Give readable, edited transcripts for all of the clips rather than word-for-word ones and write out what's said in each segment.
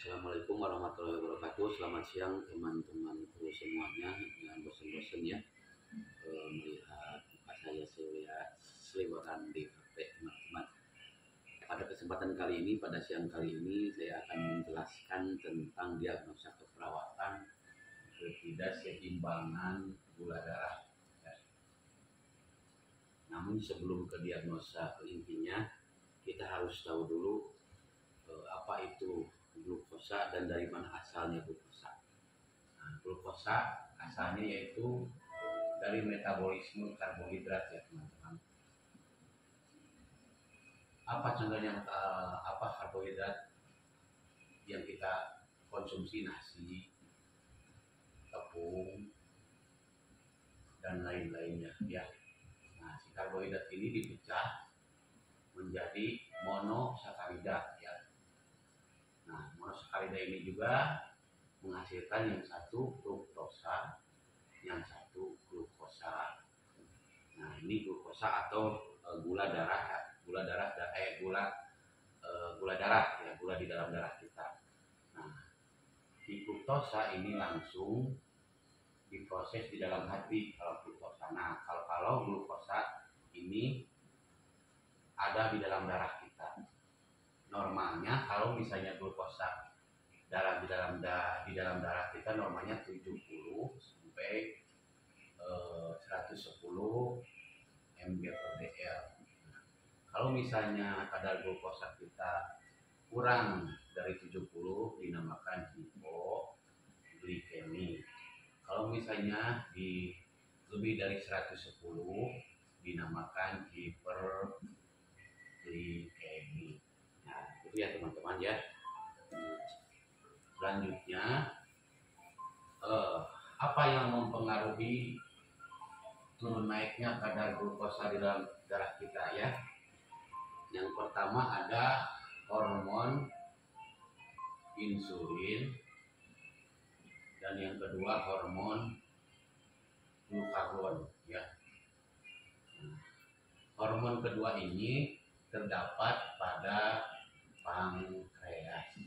Assalamualaikum warahmatullahi wabarakatuh. Selamat siang teman-temanku semuanya. Jangan bosan-bosan ya melihat muka saya seliweran di HP teman-teman. Pada kesempatan kali ini, pada siang kali ini, saya akan menjelaskan tentang diagnosa keperawatan ketidakseimbangan gula darah. Namun sebelum ke diagnosa intinya, kita harus tahu dulu apa itu glukosa dan dari mana asalnya glukosa. Nah, glukosa asalnya yaitu dari metabolisme karbohidrat ya teman-teman. Apa contohnya apa karbohidrat yang kita konsumsi? Nasi, tepung, dan lain-lainnya ya. Nah, si karbohidrat ini dipecah menjadi monosakarida ya. Nah, monosakarida ini juga menghasilkan yang satu fruktosa, yang satu glukosa. Nah, ini glukosa atau gula darah gula di dalam darah kita. Nah, di fruktosa ini langsung diproses di dalam hati kalau fruktosa. Nah, kalau glukosa ini ada di dalam darah kita. Normalnya kalau misalnya glukosa di dalam darah kita normalnya 70 sampai 110 mg/dl. Kalau misalnya kadar glukosa kita kurang dari 70 dinamakan hipoglikemi. Kalau misalnya lebih dari 110 dinamakan hiperglikemi. Nah, itu ya teman-teman ya. Selanjutnya apa yang mempengaruhi turun naiknya kadar glukosa di dalam darah kita ya? Yang pertama ada hormon insulin dan yang kedua hormon glukagon ya. Hormon kedua ini terdapat pada pankreas.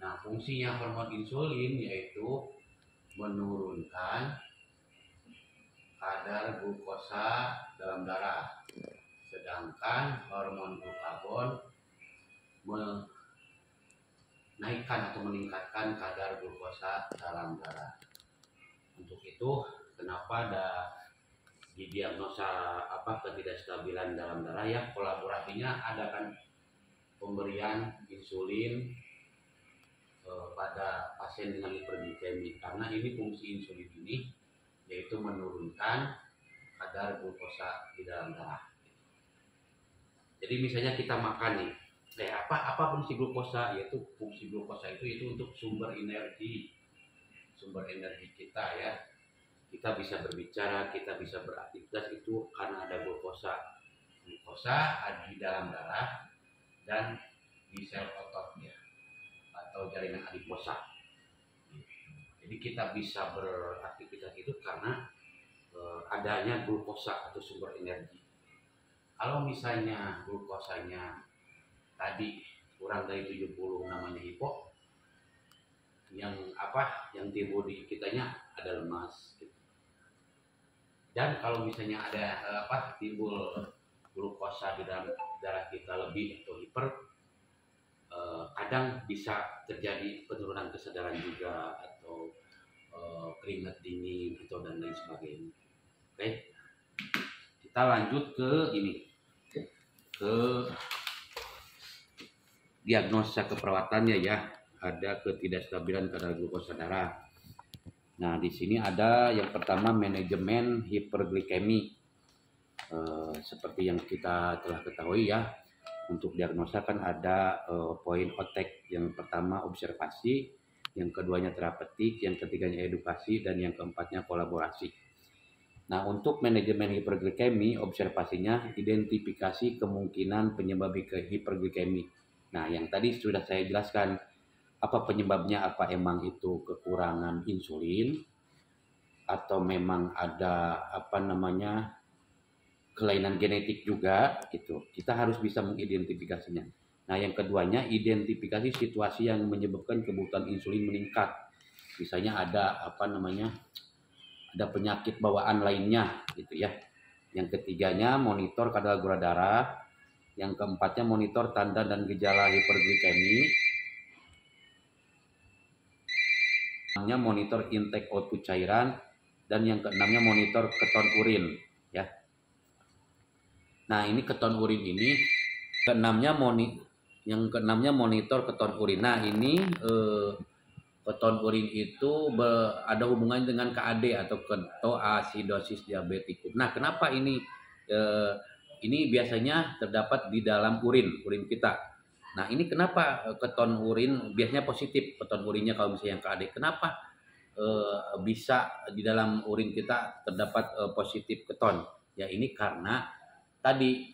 Nah, fungsinya hormon insulin yaitu menurunkan kadar glukosa dalam darah, sedangkan hormon glukagon menaikkan atau meningkatkan kadar glukosa dalam darah. Untuk itu, kenapa di diagnosa ketidakstabilan dalam darah ya, kolaborasinya ada kan pemberian insulin pada pasien dengan hiperglikemi, karena ini fungsi insulin ini yaitu menurunkan kadar glukosa di dalam darah. Jadi misalnya kita makan nih, apa fungsi glukosa? Yaitu fungsi glukosa itu untuk sumber energi kita ya. Kita bisa berbicara, kita bisa beraktivitas itu karena ada glukosa. Glukosa ada di dalam darah dan di sel ototnya atau jaringan adiposa. Jadi kita bisa beraktivitas itu karena adanya glukosa atau sumber energi. Kalau misalnya glukosanya tadi kurang dari 70 namanya hipo, yang timbul di kitanya ada lemas gitu. Dan kalau misalnya ada timbul glukosa di dalam darah kita lebih atau hiper, kadang bisa terjadi penurunan kesadaran juga atau keringat dingin atau dan lain sebagainya. Oke, kita lanjut ke diagnosa keperawatannya ya. Ada ketidakstabilan kadar glukosa darah. Nah, di sini ada yang pertama manajemen hiperglikemi. Seperti yang kita telah ketahui ya, untuk diagnosa kan ada poin otek. Yang pertama observasi, yang keduanya terapeutik, yang ketiganya edukasi, dan yang keempatnya kolaborasi. Nah, untuk manajemen hiperglikemi, observasinya identifikasi kemungkinan penyebab hiperglikemi. Nah, yang tadi sudah saya jelaskan, apa penyebabnya, apa emang itu kekurangan insulin atau memang ada kelainan genetik juga gitu. Kita harus bisa mengidentifikasinya. Nah, yang keduanya identifikasi situasi yang menyebabkan kebutuhan insulin meningkat. Misalnya ada ada penyakit bawaan lainnya gitu ya. Yang ketiganya monitor kadar gula darah. Yang keempatnya monitor tanda dan gejala hiperglikemi. Yang monitor intake output cairan, dan yang keenamnya monitor keton urin ya. Nah, ini keton urin ini yang keenamnya monitor keton urin. Nah, ini keton urin itu ada hubungannya dengan KAD atau ketoasidosis diabetikum. Nah, kenapa ini biasanya terdapat di dalam urin kita. Nah, ini kenapa keton urin biasanya positif keton urinnya kalau misalnya yang KAD. Kenapa bisa di dalam urin kita terdapat positif keton? Ya, ini karena tadi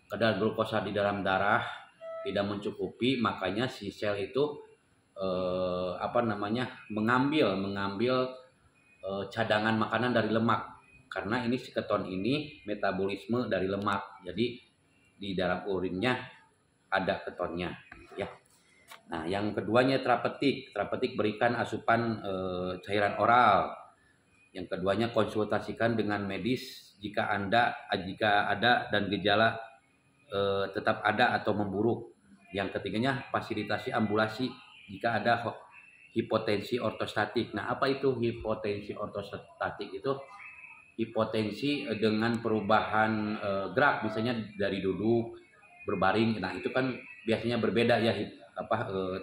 kadar glukosa di dalam darah tidak mencukupi, makanya si sel itu mengambil cadangan makanan dari lemak. Karena ini si keton ini metabolisme dari lemak, jadi di dalam urinnya ada ketonnya ya. Nah, yang keduanya terapeutik berikan asupan cairan oral. Yang keduanya konsultasikan dengan medis jika ada dan gejala tetap ada atau memburuk. Yang ketiganya fasilitasi ambulasi jika ada hipotensi ortostatik. Nah, apa itu hipotensi ortostatik? Itu hipotensi dengan perubahan gerak, misalnya dari duduk, berbaring. Nah, itu kan biasanya berbeda ya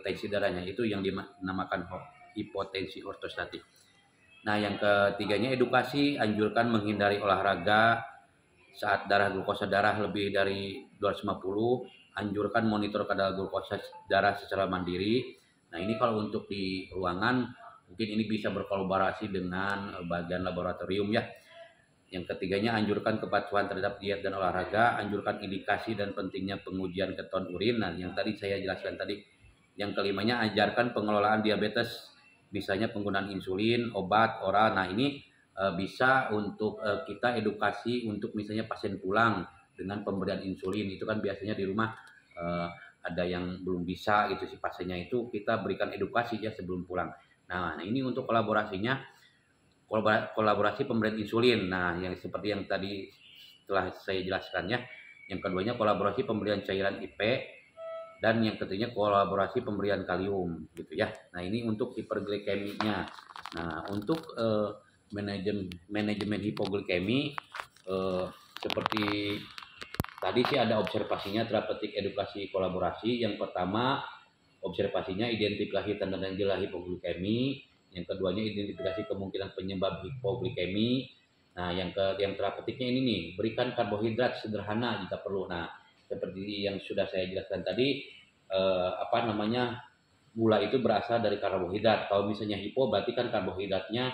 tensi darahnya, itu yang dinamakan hipotensi ortostatik. Nah, yang ketiganya edukasi, anjurkan menghindari olahraga saat glukosa darah lebih dari 250, anjurkan monitor kadar glukosa darah secara mandiri. Nah, ini kalau untuk di ruangan mungkin ini bisa berkolaborasi dengan bagian laboratorium ya. Yang ketiganya anjurkan kepatuhan terhadap diet dan olahraga, anjurkan indikasi dan pentingnya pengujian keton urin. Nah, yang tadi saya jelaskan tadi. Yang kelimanya ajarkan pengelolaan diabetes, misalnya penggunaan insulin, obat oral. Nah, ini bisa untuk kita edukasi untuk misalnya pasien pulang dengan pemberian insulin. Itu kan biasanya di rumah ada yang belum bisa gitu si pasiennya, itu kita berikan edukasi ya sebelum pulang. Nah, ini untuk kolaborasi pemberian insulin. Nah, yang seperti yang tadi telah saya jelaskan ya. Yang keduanya kolaborasi pemberian cairan IP, dan yang ketiganya kolaborasi pemberian kalium gitu ya. Nah, ini untuk hiperglikeminya. Nah, untuk manajemen hipoglikemi seperti tadi sih ada observasinya, terapeutik, edukasi, kolaborasi. Yang pertama observasinya identifikasi tanda dan gejala hipoglikemi. Yang keduanya identifikasi kemungkinan penyebab hipoglikemi. Nah, yang terapeutiknya ini nih, berikan karbohidrat sederhana jika perlu. Nah, seperti yang sudah saya jelaskan tadi, gula itu berasal dari karbohidrat. Kalau misalnya hipo berarti kan karbohidratnya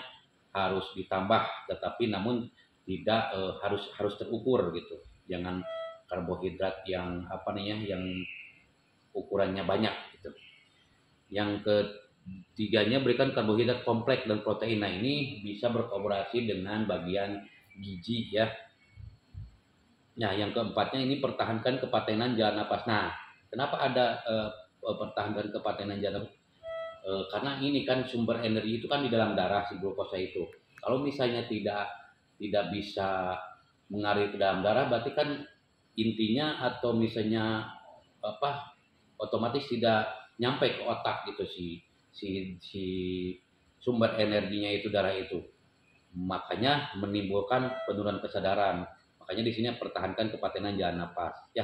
harus ditambah, tetapi namun tidak harus terukur gitu. Jangan karbohidrat yang yang ukurannya banyak gitu. Yang ketiganya berikan karbohidrat kompleks dan protein. Nah, ini bisa berkolaborasi dengan bagian gizi ya. Nah, yang keempatnya ini pertahankan kepatenan jalan napas. Nah, kenapa ada pertahankan kepatenan jalan napas? Karena ini kan sumber energi itu kan di dalam darah si glukosa itu. Kalau misalnya tidak bisa mengalir ke dalam darah, berarti kan intinya atau misalnya otomatis tidak nyampe ke otak gitu si sumber energinya itu darah itu. Makanya menimbulkan penurunan kesadaran. Makanya di sini pertahankan kepatenan jalan napas ya.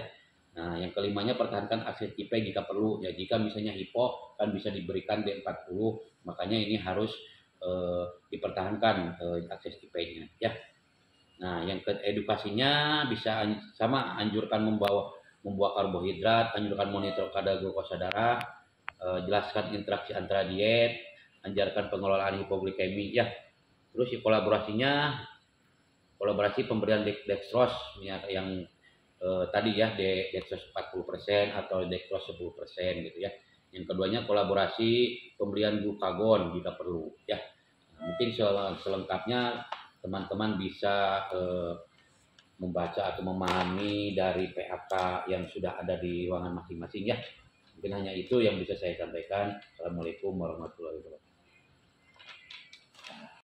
Nah, yang kelimanya pertahankan akses IP jika perlu. Ya, jika misalnya hipo kan bisa diberikan D40, makanya ini harus dipertahankan akses IP-nya ya. Nah, yang edukasinya bisa sama, anjurkan membawa karbohidrat, anjurkan monitor kadar glukosa darah, jelaskan interaksi antara diet, anjurkan pengelolaan hipoglikemi ya. Terus kolaborasi pemberian dextrose yang tadi ya, dextrose 40% atau dextrose 10% gitu ya. Yang keduanya kolaborasi pemberian glukagon jika perlu ya. Nah, mungkin selengkapnya teman-teman bisa membaca atau memahami dari PAK yang sudah ada di ruangan masing-masing ya. Mungkin hanya itu yang bisa saya sampaikan. Assalamualaikum warahmatullahi wabarakatuh.